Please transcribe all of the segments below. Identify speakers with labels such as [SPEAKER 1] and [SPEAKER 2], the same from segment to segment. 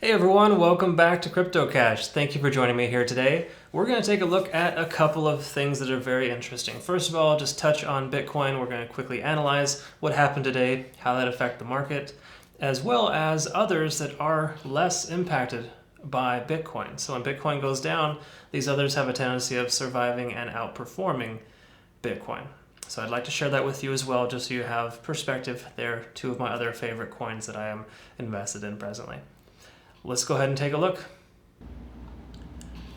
[SPEAKER 1] Hey everyone, welcome back to Crypto Cash. Thank you for joining me here today. We're going to take a look at a couple of things that are very interesting. First of all, just touch on Bitcoin. We're going to quickly analyze what happened today, how that affected the market, as well as others that are less impacted by Bitcoin. So when Bitcoin goes down, these others have a tendency of surviving and outperforming Bitcoin. So I'd like to share that with you as well, just so you have perspective. They're two of my other favorite coins that I am invested in presently. Let's go ahead and take a look.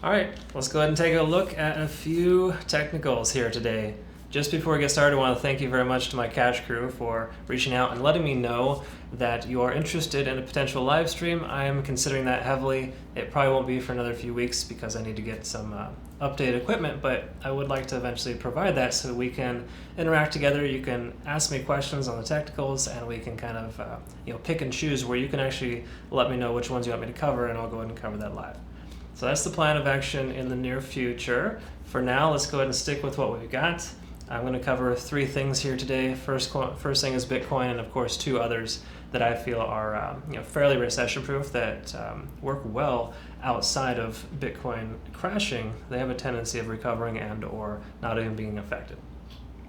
[SPEAKER 1] All right, let's go ahead and take a look at a few technicals here today. Just before we get started, I want to thank you very much to my cash crew for reaching out and letting me know that you are interested in a potential live stream. I am considering that heavily. It probably won't be for another few weeks because I need to get some updated equipment, but I would like to eventually provide that so we can interact together. You can ask me questions on the technicals and we can kind of pick and choose where you can actually let me know which ones you want me to cover, and I'll go ahead and cover that live. So that's the plan of action in the near future. For now, let's go ahead and stick with what we've got. I'm going to cover three things here today. First thing is Bitcoin, and of course two others that I feel are fairly recession-proof, that work well outside of Bitcoin crashing. They have a tendency of recovering and or not even being affected.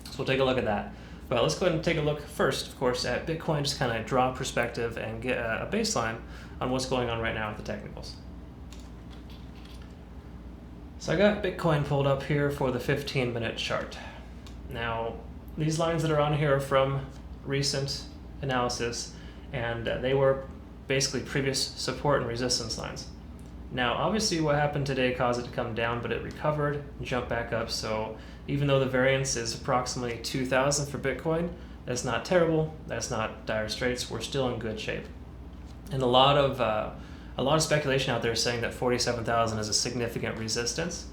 [SPEAKER 1] So we'll take a look at that. But let's go ahead and take a look first, of course, at Bitcoin, just kind of draw perspective and get a baseline on what's going on right now with the technicals. So I got Bitcoin pulled up here for the 15-minute chart. Now, these lines that are on here are from recent analysis, and they were basically previous support and resistance lines. Now, obviously what happened today caused it to come down, but it recovered and jumped back up. So even though the variance is approximately 2,000 for Bitcoin, that's not terrible. That's not dire straits. We're still in good shape. And a lot of speculation out there is saying that 47,000 is a significant resistance,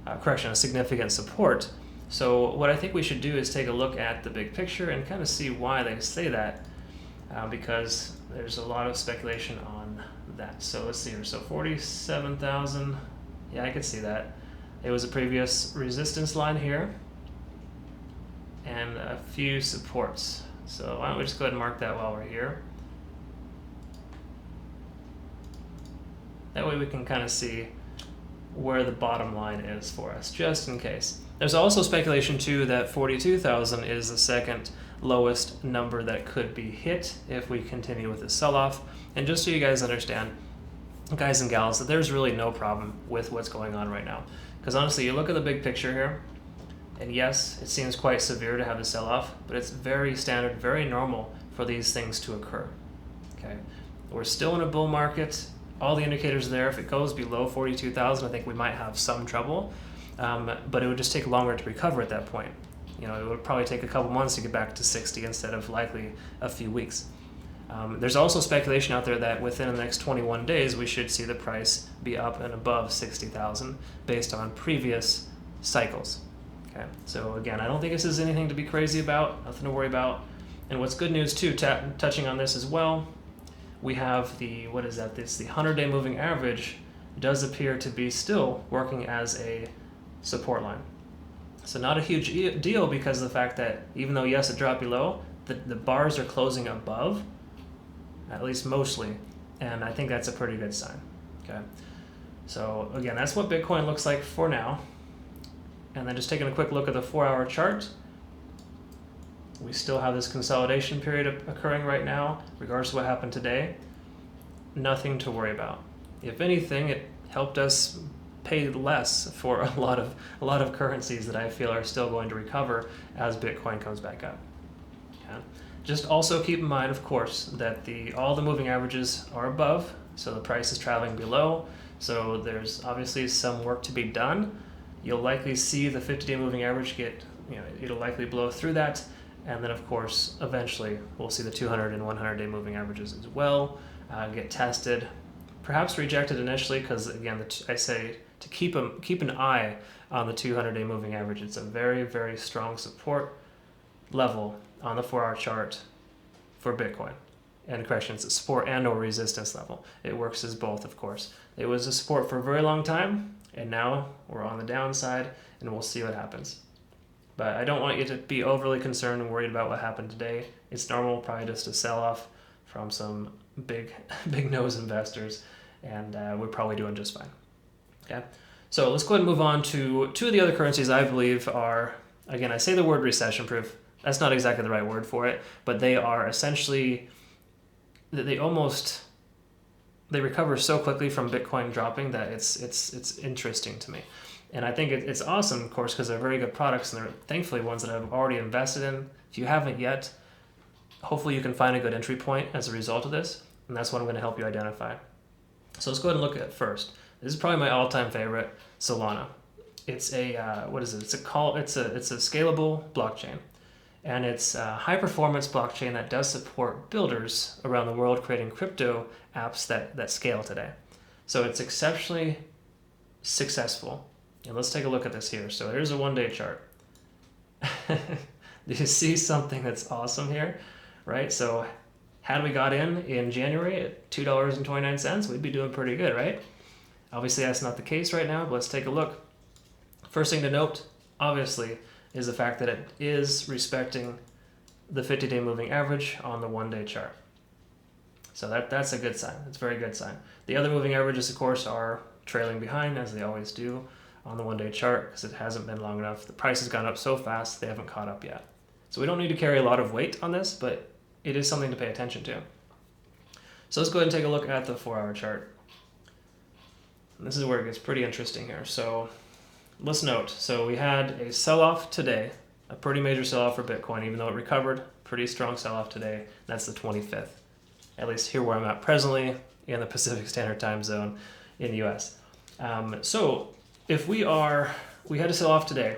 [SPEAKER 1] a significant support. So what I think we should do is take a look at the big picture and kind of see why they say that, because there's a lot of speculation on that. So let's see here. So 47,000, yeah, I could see that. It was a previous resistance line here and a few supports. So why don't we just go ahead and mark that while we're here. That way we can kind of see where the bottom line is for us, just in case. There's also speculation too that 42,000 is the second lowest number that could be hit if we continue with the sell-off. And just so you guys understand, guys and gals, that there's really no problem with what's going on right now. Because honestly, you look at the big picture here, and yes, it seems quite severe to have a sell-off, but it's very standard, very normal for these things to occur. Okay, we're still in a bull market. All the indicators are there. If it goes below 42,000, I think we might have some trouble. But it would just take longer to recover at that point. It would probably take a couple months to get back to 60 instead of likely a few weeks. There's also speculation out there that within the next 21 days, we should see the price be up and above 60,000 based on previous cycles. Okay, so again, I don't think this is anything to be crazy about, nothing to worry about. And what's good news too, touching on this as well, we have the 100-day moving average does appear to be still working as a support line. So not a huge deal because of the fact that even though, yes, it dropped below, the bars are closing above, at least mostly, and I think that's a pretty good sign. Okay, so again, that's what Bitcoin looks like for now. And then just taking a quick look at the 4-hour chart, we still have this consolidation period occurring right now, regardless of what happened today. Nothing to worry about. If anything, it helped us pay less for a lot of currencies that I feel are still going to recover as Bitcoin comes back up. Okay. Just also keep in mind, of course, that all the moving averages are above, so the price is traveling below. So there's obviously some work to be done. You'll likely see the 50-day moving average it'll likely blow through that. And then, of course, eventually we'll see the 200 and 100-day moving averages as well get tested, perhaps rejected initially, because again, I say to keep an eye on the 200-day moving average. It's a very, very strong support level on the 4-hour chart for Bitcoin. And correction, it's a support and or resistance level. It works as both, of course. It was a support for a very long time, and now we're on the downside, and we'll see what happens. But I don't want you to be overly concerned and worried about what happened today. It's normal, probably just a sell-off from some big nose investors. and we're probably doing just fine. Okay, so let's go ahead and move on to two of the other currencies I believe are, again, I say the word recession proof. That's not exactly the right word for it, but they are essentially, they recover so quickly from Bitcoin dropping that it's interesting to me. And I think it's awesome, of course, because they're very good products, and they're thankfully ones that I've already invested in. If you haven't yet, hopefully you can find a good entry point as a result of this, and that's what I'm going to help you identify. So let's go ahead and look at it first. This is probably my all-time favorite, Solana. It's a what is it? It's a scalable blockchain, and it's a high-performance blockchain that does support builders around the world creating crypto apps that scale today. So it's exceptionally successful. And let's take a look at this here. So here's a one-day chart. Do you see something that's awesome here? Right? So had we got in January at $2.29, we'd be doing pretty good, right? Obviously, that's not the case right now, but let's take a look. First thing to note, obviously, is the fact that it is respecting the 50-day moving average on the one-day chart. So that's a good sign. It's a very good sign. The other moving averages, of course, are trailing behind, as they always do on the one-day chart, because it hasn't been long enough. The price has gone up so fast, they haven't caught up yet. So we don't need to carry a lot of weight on this, but it is something to pay attention to. So let's go ahead and take a look at the 4-hour chart. And this is where it gets pretty interesting here. So let's note, so we had a sell-off today, a pretty major sell-off for Bitcoin, even though it recovered, pretty strong sell-off today. That's the 25th, at least here where I'm at presently in the Pacific Standard Time Zone in the US. So if we had a sell-off today,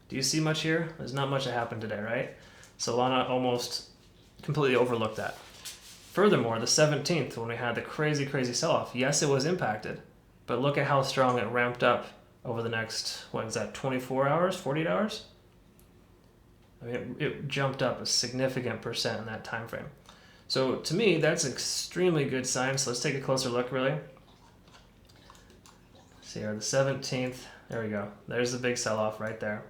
[SPEAKER 1] do you see much here? There's not much that happened today, right? Solana almost completely overlooked that. Furthermore, the 17th, when we had the crazy sell-off, yes, it was impacted, but look at how strong it ramped up over the next, 24 hours, 48 hours? I mean, it jumped up a significant percent in that time frame. So to me, that's an extremely good sign. So let's take a closer look, really. See here, the 17th, there we go. There's the big sell-off right there.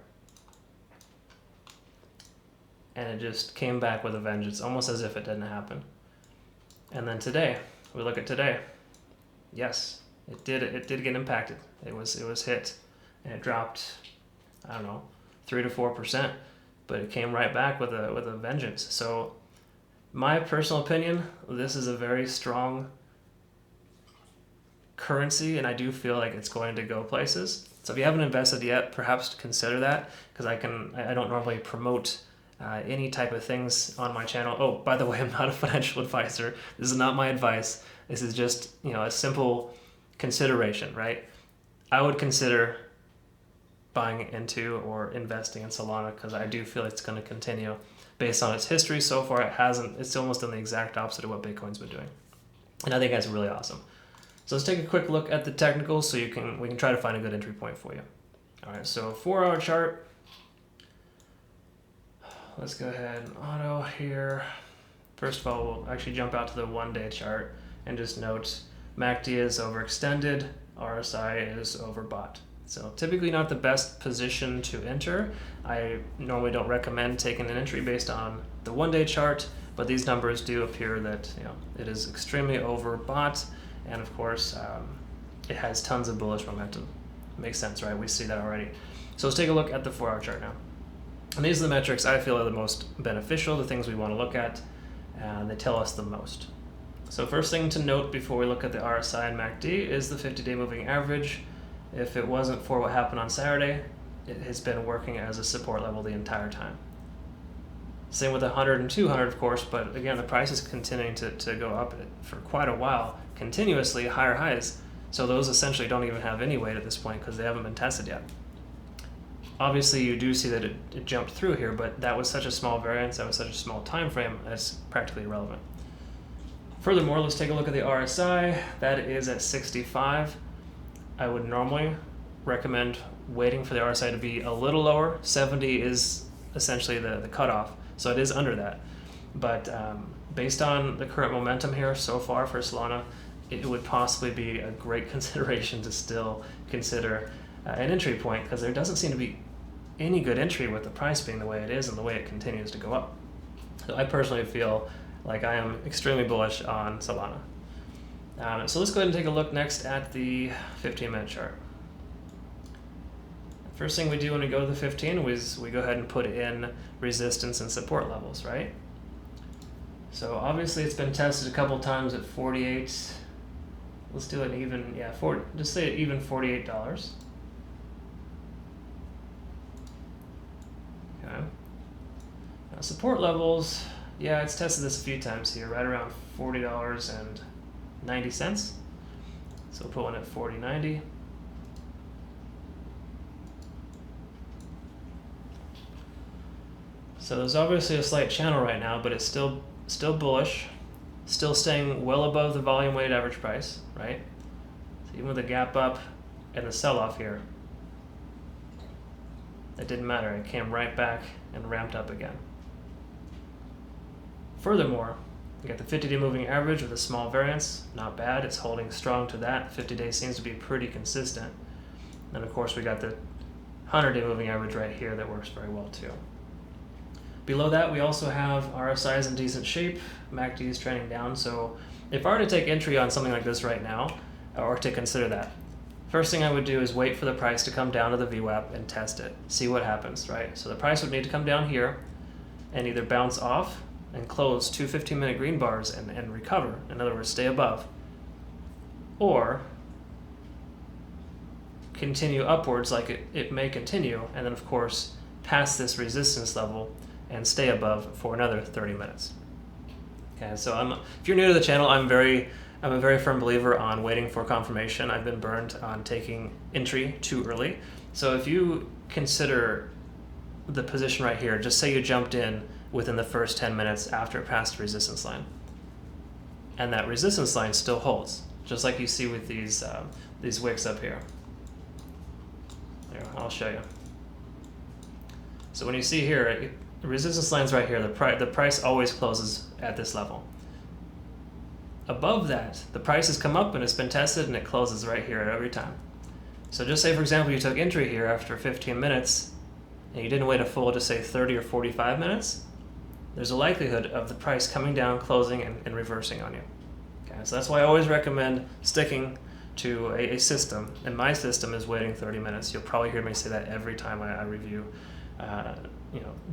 [SPEAKER 1] And it just came back with a vengeance, almost as if it didn't happen. And then today, we look at today. Yes, it did get impacted. It was hit, and it dropped, I don't know, 3 to 4%, but it came right back with a vengeance. So my personal opinion, this is a very strong currency, and I do feel like it's going to go places. So if you haven't invested yet, perhaps consider that, because I don't normally promote any type of things on my channel. Oh, by the way, I'm not a financial advisor. This is not my advice. This is just, a simple consideration, right? I would consider buying into or investing in Solana, because I do feel it's going to continue. Based on its history so far, it hasn't. It's almost done the exact opposite of what Bitcoin's been doing, and I think that's really awesome. So let's take a quick look at the technicals, so we can try to find a good entry point for you. All right, so 4-hour chart. Let's go ahead and auto here. First of all, we'll actually jump out to the one-day chart and just note MACD is overextended, RSI is overbought. So typically not the best position to enter. I normally don't recommend taking an entry based on the one-day chart, but these numbers do appear that it is extremely overbought, and of course it has tons of bullish momentum. Makes sense, right? We see that already. So let's take a look at the 4-hour chart now. And these are the metrics I feel are the most beneficial, the things we want to look at, and they tell us the most. So first thing to note before we look at the RSI and MACD is the 50-day moving average. If it wasn't for what happened on Saturday, it has been working as a support level the entire time. Same with 100 and 200, of course, but again, the price is continuing to go up for quite a while, continuously higher highs. So those essentially don't even have any weight at this point because they haven't been tested yet. Obviously, you do see that it jumped through here, but that was such a small variance, that was such a small time frame, that's practically irrelevant. Furthermore, let's take a look at the RSI. That is at 65. I would normally recommend waiting for the RSI to be a little lower. 70 is essentially the cutoff, so it is under that. But based on the current momentum here so far for Solana, it would possibly be a great consideration to still consider an entry point, because there doesn't seem to be any good entry with the price being the way it is and the way it continues to go up. So I personally feel like I am extremely bullish on Solana. So let's go ahead and take a look next at the 15-minute chart. First thing we do when we go to the 15 is we go ahead and put in resistance and support levels, right? So obviously it's been tested a couple times at 48. Let's do an even, just say an even $48. Okay. Now support levels, it's tested this a few times here, right around $40.90. So we'll put one at $40.90. So there's obviously a slight channel right now, but it's still bullish, still staying well above the volume weighted average price, right? So even with the gap up and the sell-off here, it didn't matter. It came right back and ramped up again. Furthermore, you got the 50-day moving average with a small variance. Not bad. It's holding strong to that. 50 days seems to be pretty consistent. And of course, we got the 100-day moving average right here that works very well too. Below that, we also have RSIs in decent shape. MACD is trending down. So if I were to take entry on something like this right now, or to consider that, first thing I would do is wait for the price to come down to the VWAP and test it. See what happens, right? So the price would need to come down here and either bounce off and close two 15-minute green bars and recover. In other words, stay above. Or continue upwards like it may continue, and then of course pass this resistance level and stay above for another 30 minutes. Okay, so if you're new to the channel, I'm a very firm believer on waiting for confirmation. I've been burned on taking entry too early. So if you consider the position right here, just say you jumped in within the first 10 minutes after it passed the resistance line, and that resistance line still holds, just like you see with these wicks up here. Here, I'll show you. So when you see here, the resistance line's right here. The price always closes at this level. Above that, the price has come up and it's been tested and it closes right here every time. So just say, for example, you took entry here after 15 minutes and you didn't wait a full, just say 30 or 45 minutes, there's a likelihood of the price coming down, closing, and reversing on you. Okay, so that's why I always recommend sticking to a system, and my system is waiting 30 minutes. You'll probably hear me say that every time I review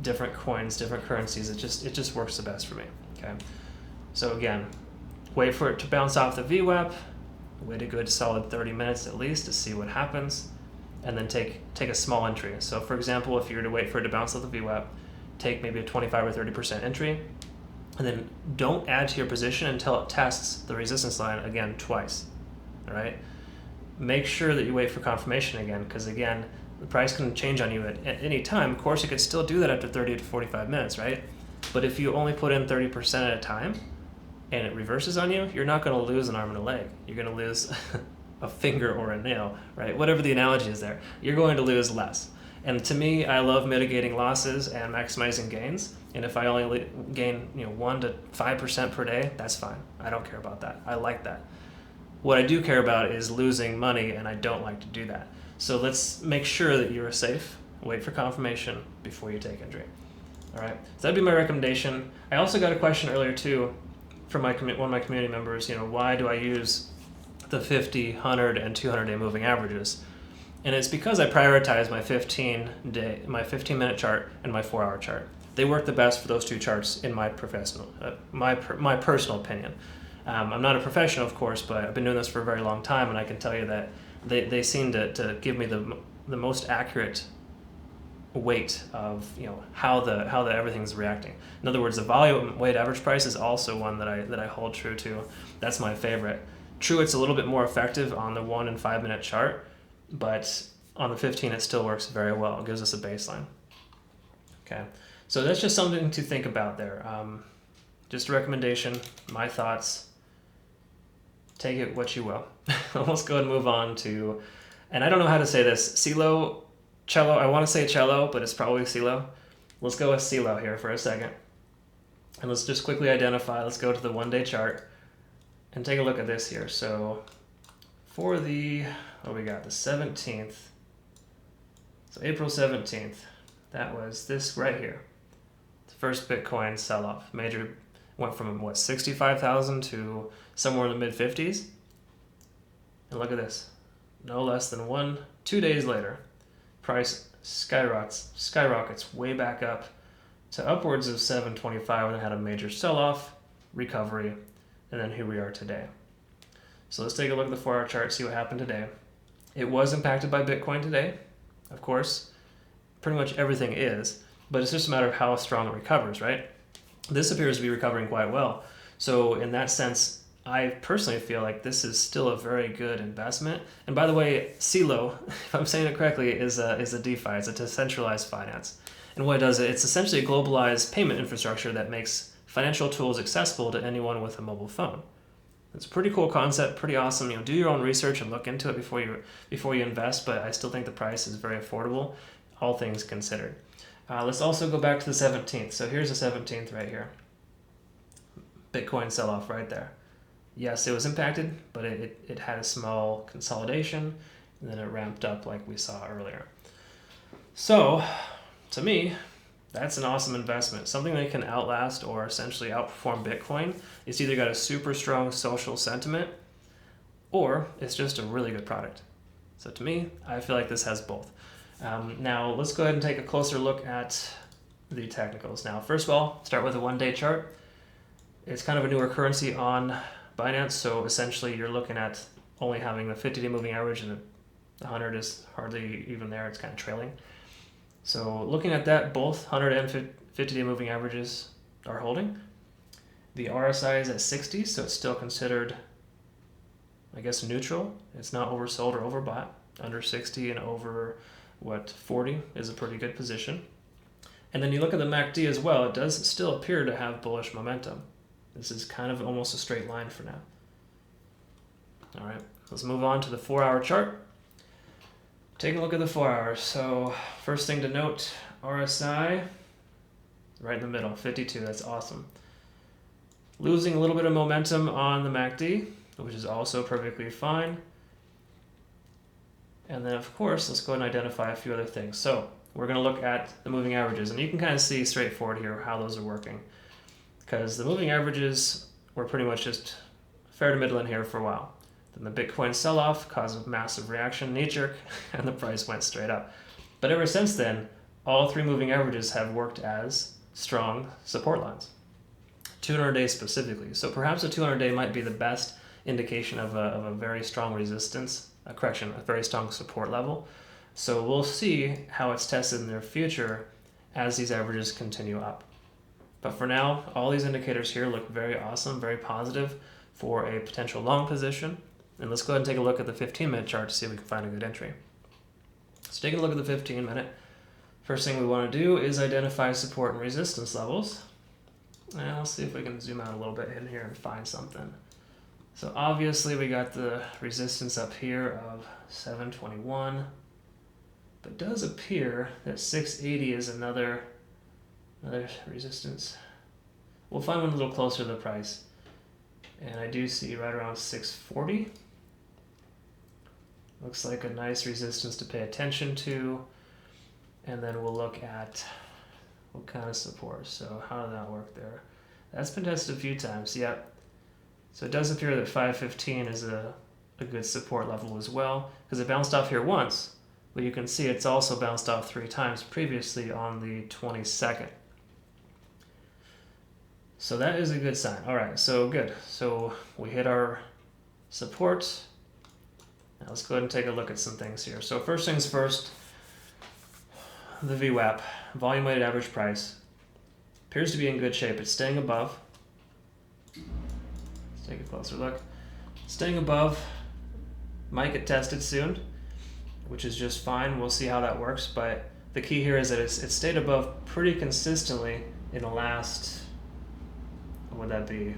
[SPEAKER 1] different coins, different currencies. It just works the best for me. Okay, so again, wait for it to bounce off the VWAP, wait a good solid 30 minutes at least to see what happens, and then take a small entry. So for example, if you were to wait for it to bounce off the VWAP, take maybe a 25 or 30% entry, and then don't add to your position until it tests the resistance line again twice. All right, make sure that you wait for confirmation again, because again, the price can change on you at any time. Of course, you could still do that after 30 to 45 minutes, right? But if you only put in 30% at a time and it reverses on you, you're not going to lose an arm and a leg. You're going to lose a finger or a nail, right? Whatever the analogy is there, you're going to lose less. And to me, I love mitigating losses and maximizing gains. And if I only gain 1 to 5% per day, that's fine. I don't care about that. I like that. What I do care about is losing money, and I don't like to do that. So let's make sure that you're safe. Wait for confirmation before you take entry. All right, so that'd be my recommendation. I also got a question earlier too from one of my community members. Why do I use the 50, 100, and 200-day moving averages? And it's because I prioritize my 15-minute chart and my 4-hour chart. They work the best for those two charts in my my personal opinion. I'm not a professional, of course, but I've been doing this for a very long time, and I can tell you that they seem to give me the most accurate weight of how the everything's reacting. In other words, the volume weighted average price is also one that I hold true to. That's my favorite. True, it's a little bit more effective on the 1 and 5 minute chart, but on the 15 it still works very well. It gives us a baseline. Okay, so that's just something to think about there. Just a recommendation, my thoughts. Take it what you will. Let's go and move on to, and I don't know how to say this, Celo. I want to say cello, but it's probably Celo. Let's go with Celo here for a second. And let's just quickly identify, let's go to the 1-day chart and take a look at this here. So for the 17th, so April 17th, that was this right here. The first Bitcoin sell-off. Went from 65,000 to somewhere in the mid 50s. And look at this. No less than 2 days later, price skyrockets way back up to upwards of 725 when it had a major sell-off, recovery, and then here we are today. So let's take a look at the 4-hour chart, see what happened today. It was impacted by Bitcoin today, of course. Pretty much everything is, but it's just a matter of how strong it recovers, right? This appears to be recovering quite well. So in that sense, I personally feel like this is still a very good investment. And by the way, Celo, if I'm saying it correctly, is a DeFi. It's a decentralized finance. And what it does, it's essentially a globalized payment infrastructure that makes financial tools accessible to anyone with a mobile phone. It's a pretty cool concept, pretty awesome. Do your own research and look into it before you invest. But I still think the price is very affordable, all things considered. Let's also go back to the 17th. So here's the 17th right here. Bitcoin sell-off right there. Yes, it was impacted, but it had a small consolidation, and then it ramped up like we saw earlier. So, to me, that's an awesome investment. Something that can outlast or essentially outperform Bitcoin. It's either got a super strong social sentiment, or it's just a really good product. So to me, I feel like this has both. Now, let's go ahead and take a closer look at the technicals. Now, first of all, start with a 1-day chart. It's kind of a newer currency on Binance, so essentially you're looking at only having the 50-day moving average, and the 100 is hardly even there. It's kind of trailing. So looking at that, both 100 and 50-day moving averages are holding. The RSI is at 60, so it's still considered, I guess, neutral. It's not oversold or overbought. Under 60 and over 40 is a pretty good position. And then you look at the MACD as well. It does still appear to have bullish momentum. This is kind of almost a straight line for now. All right, let's move on to the 4-hour chart. Take a look at the 4 hours. So first thing to note, RSI right in the middle, 52. That's awesome. Losing a little bit of momentum on the MACD, which is also perfectly fine. And then, of course, let's go ahead and identify a few other things. So we're going to look at the moving averages, and you can kind of see straightforward here how those are working, because the moving averages were pretty much just fair to middle in here for a while. Then the Bitcoin sell-off caused a massive reaction, knee-jerk, and the price went straight up. But ever since then, all 3 moving averages have worked as strong support lines, 200-day specifically. So perhaps a 200-day might be the best indication of a very strong resistance, a very strong support level. So we'll see how it's tested in the future as these averages continue up. But for now, all these indicators here look very awesome, very positive for a potential long position. And let's go ahead and take a look at the 15-minute chart to see if we can find a good entry. So taking a look at the 15-minute, first thing we want to do is identify support and resistance levels. And let's see if we can zoom out a little bit in here and find something. So obviously we got the resistance up here of 721, but it does appear that 680 is another resistance. We'll find one a little closer to the price. And I do see right around 640. Looks like a nice resistance to pay attention to. And then we'll look at what kind of support. So how did that work there? That's been tested a few times, yep. So it does appear that 515 is a good support level as well, because it bounced off here once, but you can see it's also bounced off 3 times previously on the 22nd. So that is a good sign. All right, so good. So we hit our support. Now let's go ahead and take a look at some things here. So first things first, the VWAP, volume weighted average price, appears to be in good shape. It's staying above. Let's take a closer look. Staying above, might get tested soon, which is just fine. We'll see how that works, but the key here is that it's stayed above pretty consistently in the last, what would that be?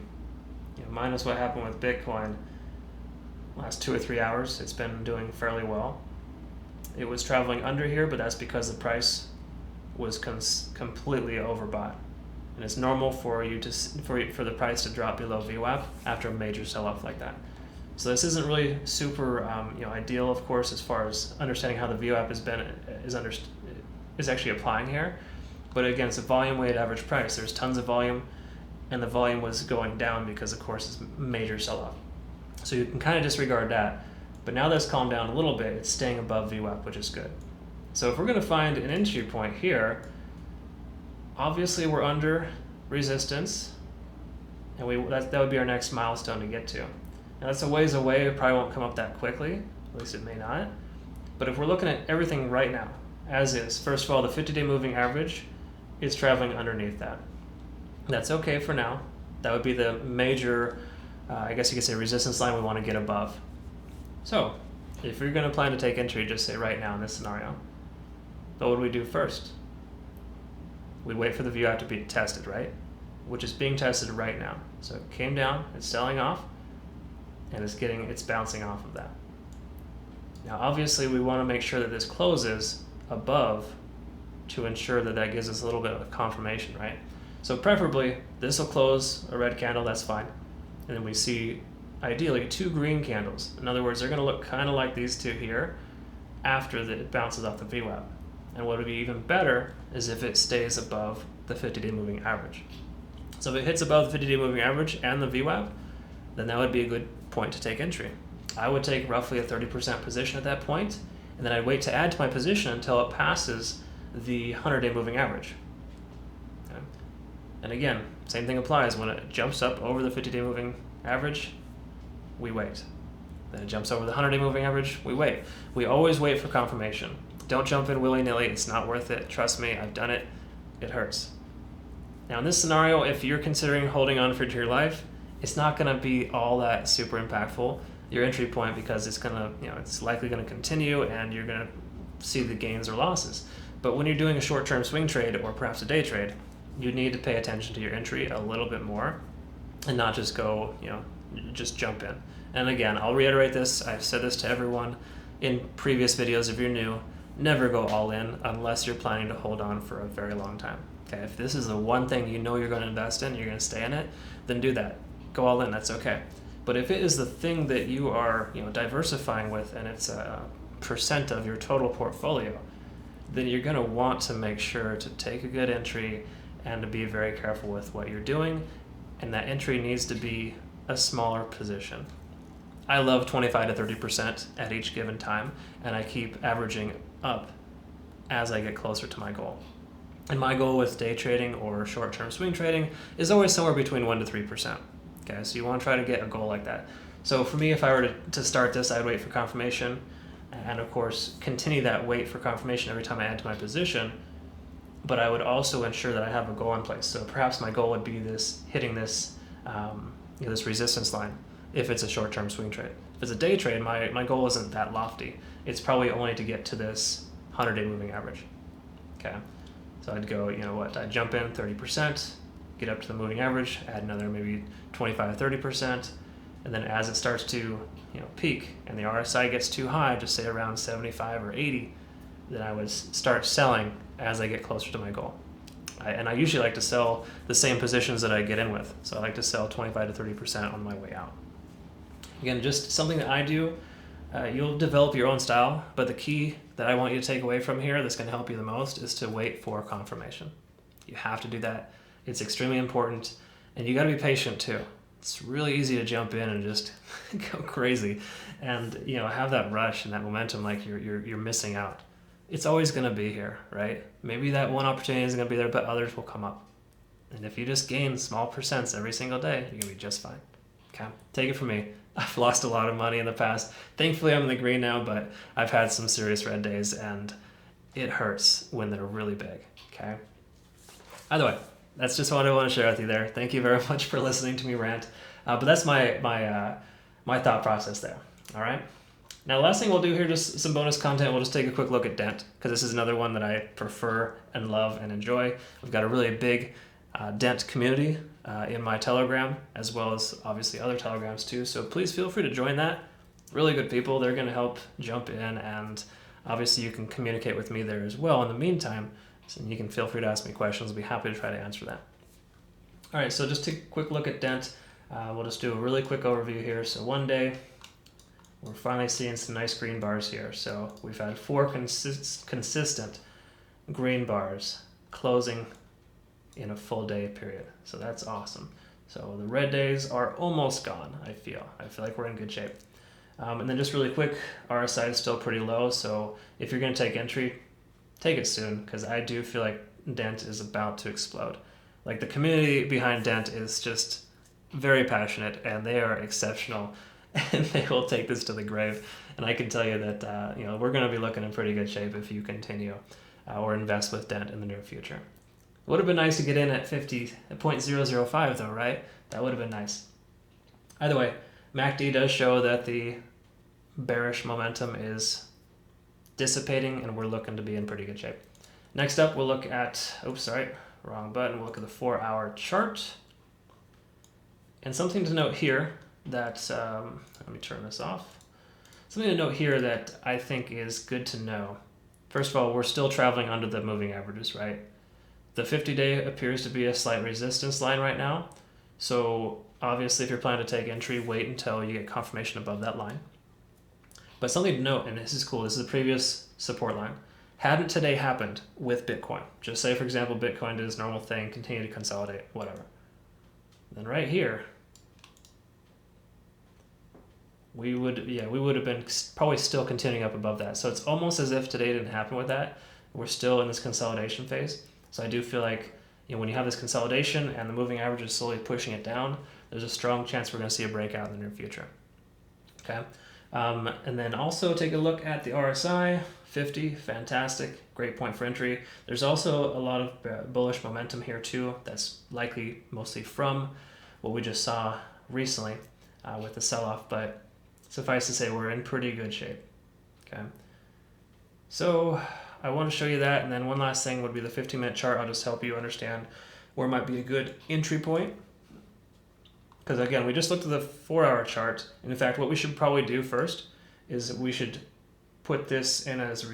[SPEAKER 1] Minus what happened with Bitcoin, last 2 or 3 hours, it's been doing fairly well. It was traveling under here, but that's because the price was completely overbought. And it's normal for the price to drop below VWAP after a major sell-off like that. So this isn't really super ideal, of course, as far as understanding how the VWAP is actually applying here. But again, it's a volume-weighted average price. There's tons of volume, and the volume was going down because, of course, it's a major sell-off. So you can kind of disregard that. But now that's calmed down a little bit, it's staying above VWAP, which is good. So if we're going to find an entry point here, obviously we're under resistance, and that would be our next milestone to get to. Now that's a ways away, it probably won't come up that quickly, at least it may not. But if we're looking at everything right now, as is, first of all, the 50-day moving average is traveling underneath that. That's okay for now. That would be the major, I guess you could say, resistance line we want to get above. So if you're going to plan to take entry, just say right now in this scenario. But what do we do first? We wait for the VWAP to be tested, right? Which is being tested right now. So it came down, it's selling off, and it's bouncing off of that. Now obviously we want to make sure that this closes above to ensure that that gives us a little bit of confirmation, right? So preferably this will close a red candle, that's fine. And then we see ideally 2 green candles. In other words, they're going to look kind of like these two here after it bounces off the VWAP. And what would be even better is if it stays above the 50-day moving average. So if it hits above the 50-day moving average and the VWAP, then that would be a good point to take entry. I would take roughly a 30% position at that point, and then I'd wait to add to my position until it passes the 100-day moving average. Okay. And again, same thing applies. When it jumps up over the 50-day moving average, we wait. Then it jumps over the 100-day moving average, we wait. We always wait for confirmation. Don't jump in willy-nilly, it's not worth it. Trust me, I've done it. It hurts. Now in this scenario, if you're considering holding on for dear life, it's not going to be all that super impactful, your entry point, because it's likely going to continue and you're going to see the gains or losses. But when you're doing a short-term swing trade or perhaps a day trade, you need to pay attention to your entry a little bit more and not just go, just jump in. And again, I'll reiterate this, I've said this to everyone in previous videos if you're new, never go all in unless you're planning to hold on for a very long time. Okay, if this is the one thing you know you're going to invest in, you're going to stay in it, then do that. Go all in, that's okay. But if it is the thing that you are diversifying with and it's a percent of your total portfolio, then you're going to want to make sure to take a good entry and to be very careful with what you're doing, and that entry needs to be a smaller position. I love 25 to 30% at each given time, and I keep averaging up as I get closer to my goal. And my goal with day trading or short-term swing trading is always somewhere between 1 to 3%. Okay, so you want to try to get a goal like that. So for me, if I were to start this, I'd wait for confirmation, and of course continue that wait for confirmation every time I add to my position. But I would also ensure that I have a goal in place. So perhaps my goal would be hitting this this resistance line if it's a short-term swing trade. If it's a day trade, my goal isn't that lofty. It's probably only to get to this 100-day moving average. Okay, so I'd go, I'd jump in 30%, get up to the moving average, add another maybe 25 to 30%, and then as it starts to peak and the RSI gets too high, just say around 75 or 80, then I would start selling as I get closer to my goal. And I usually like to sell the same positions that I get in with. So I like to sell 25 to 30% on my way out. Again, just something that I do. You'll develop your own style, but the key that I want you to take away from here that's going to help you the most is to wait for confirmation. You have to do that. It's extremely important, and you got to be patient too. It's really easy to jump in and just go crazy and have that rush and that momentum like you're missing out. It's always going to be here, right? Maybe that one opportunity isn't going to be there, but others will come up. And if you just gain small percents every single day, you're going to be just fine. Okay? Take it from me. I've lost a lot of money in the past. Thankfully, I'm in the green now, but I've had some serious red days, and it hurts when they're really big, okay? Either way, that's just what I want to share with you there. Thank you very much for listening to me rant. But that's my thought process there, all right? Now, the last thing we'll do here, just some bonus content. We'll just take a quick look at Dent, because this is another one that I prefer and love and enjoy. We've got a really big Dent community in my Telegram, as well as obviously other Telegrams too. So please feel free to join that. Really good people. They're going to help jump in, and obviously you can communicate with me there as well. In the meantime, so you can feel free to ask me questions. I'll be happy to try to answer that. All right, so just take a quick look at Dent. We'll just do a really quick overview here. So one day, we're finally seeing some nice green bars here. So we've had 4 consistent green bars closing in a full day period. So that's awesome. So the red days are almost gone, I feel like we're in good shape. And then just really quick, RSI is still pretty low, so if you're going to take entry, take it soon, because I do feel like Dent is about to explode. Like, the community behind Dent is just very passionate, and they are exceptional, and they will take this to the grave. And I can tell you that we're going to be looking in pretty good shape if you continue or invest with Dent in the near future. It would have been nice to get in at 0.005 though, right? That would have been nice. Either way, MACD does show that the bearish momentum is dissipating, and we're looking to be in pretty good shape. Next up, we'll look at, wrong button. We'll look at the 4-hour chart. And something to note here that, let me turn this off. Something to note here that I think is good to know. First of all, we're still traveling under the moving averages, right? The 50-day appears to be a slight resistance line right now. So obviously, if you're planning to take entry, wait until you get confirmation above that line. But something to note, and this is cool, this is the previous support line. Hadn't today happened with Bitcoin, just say, for example, Bitcoin did its normal thing, continue to consolidate, whatever. Then right here, we would have been probably still continuing up above that. So it's almost as if today didn't happen with that. We're still in this consolidation phase. So I do feel like when you have this consolidation and the moving average is slowly pushing it down, there's a strong chance we're going to see a breakout in the near future. Okay. And then also take a look at the RSI, 50, fantastic, great point for entry. There's also a lot of bullish momentum here too. That's likely mostly from what we just saw recently with the sell-off, but suffice to say we're in pretty good shape. Okay. So I want to show you that, and then one last thing would be the 15-minute chart. I'll just help you understand where might be a good entry point. Because again, we just looked at the 4-hour chart. And in fact, what we should probably do first is we should put this in as,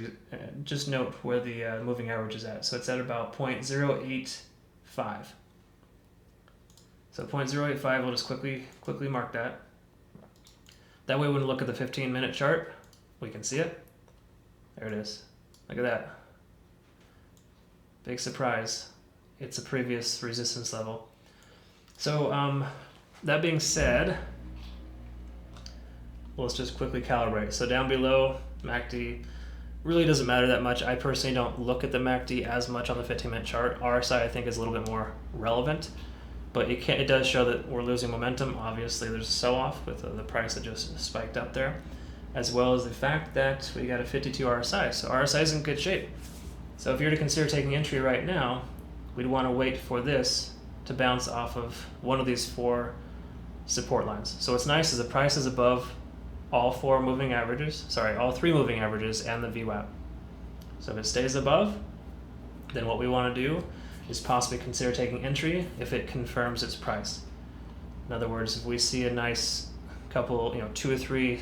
[SPEAKER 1] just note where the moving average is at. So it's at about 0.085. So 0.085, we'll just quickly mark that. That way when we look at the 15-minute chart, we can see it. There it is. Look at that. Big surprise. It's a previous resistance level. So that being said, let's just quickly calibrate. So down below, MACD really doesn't matter that much. I personally don't look at the MACD as much on the 15-minute chart. RSI I think is a little bit more relevant, but it does show that we're losing momentum. Obviously there's a sell-off with the price that just spiked up there, as well as the fact that we got a 52 RSI. So RSI is in good shape. So if you're to consider taking entry right now, we'd want to wait for this to bounce off of one of these 4 support lines. So what's nice is the price is above all 3 moving averages and the VWAP. So if it stays above, then what we want to do is possibly consider taking entry if it confirms its price. In other words, if we see a nice couple, 2 or 3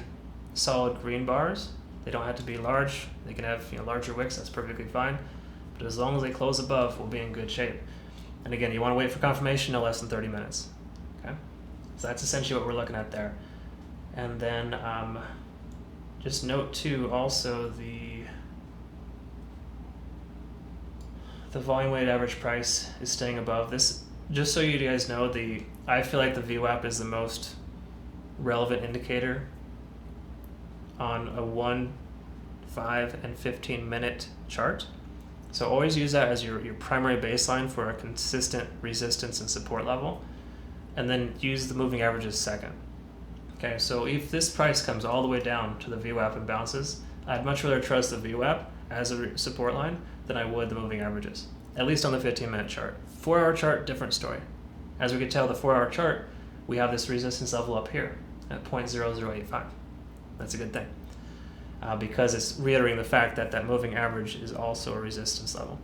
[SPEAKER 1] solid green bars, they don't have to be large, they can have larger wicks, that's perfectly fine, but as long as they close above, we'll be in good shape. And again, you want to wait for confirmation no less than 30 minutes. Okay, so that's essentially what we're looking at there. And then just note too, also the volume weighted average price is staying above this. Just so you guys know, I feel like the VWAP is the most relevant indicator on a 1, 5, and 15-minute chart. So always use that as your primary baseline for a consistent resistance and support level, and then use the moving averages second. Okay, so if this price comes all the way down to the VWAP and bounces, I'd much rather trust the VWAP as a support line than I would the moving averages, at least on the 15-minute chart. 4-hour chart, different story. As we can tell, the 4-hour chart, we have this resistance level up here at 0.0085. That's a good thing, because it's reiterating the fact that that moving average is also a resistance level.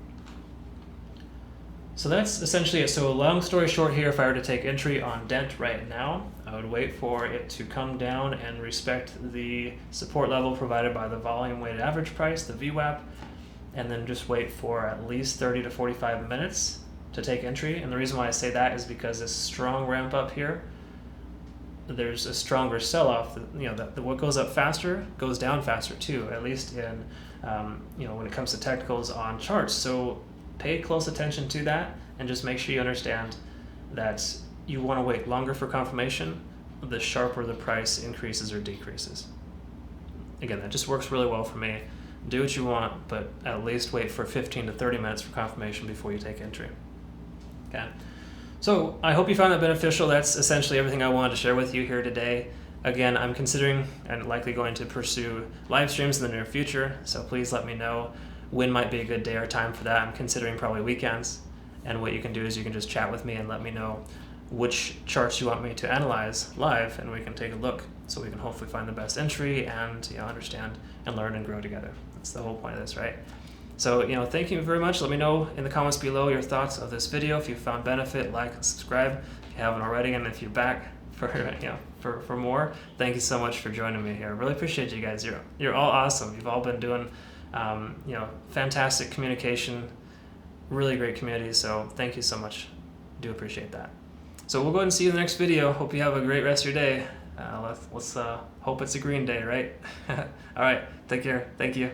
[SPEAKER 1] So that's essentially it. So long story short here, if I were to take entry on Dent right now, I would wait for it to come down and respect the support level provided by the volume weighted average price, the VWAP, and then just wait for at least 30 to 45 minutes to take entry. And the reason why I say that is because this strong ramp up here, there's a stronger sell-off. What goes up faster goes down faster too, at least in when it comes to technicals on charts. So pay close attention to that and just make sure you understand that you want to wait longer for confirmation, the sharper the price increases or decreases. again, that just works really well for me. Do what you want, but at least wait for 15 to 30 minutes for confirmation before you take entry. Okay. So I hope you found that beneficial. That's essentially everything I wanted to share with you here today. Again, I'm considering and likely going to pursue live streams in the near future, so please let me know when might be a good day or time for that. I'm considering probably weekends, and what you can do is you can just chat with me and let me know which charts you want me to analyze live, and we can take a look so we can hopefully find the best entry and understand and learn and grow together. That's the whole point of this, right? So, thank you very much. Let me know in the comments below your thoughts of this video. If you found benefit, like and subscribe if you haven't already, and if you're back for more, thank you so much for joining me here. I really appreciate you guys. You're all awesome. You've all been doing fantastic communication, really great community. So thank you so much. Do appreciate that. So we'll go ahead and see you in the next video. Hope you have a great rest of your day. Let's hope it's a green day, right? All right. Take care. Thank you.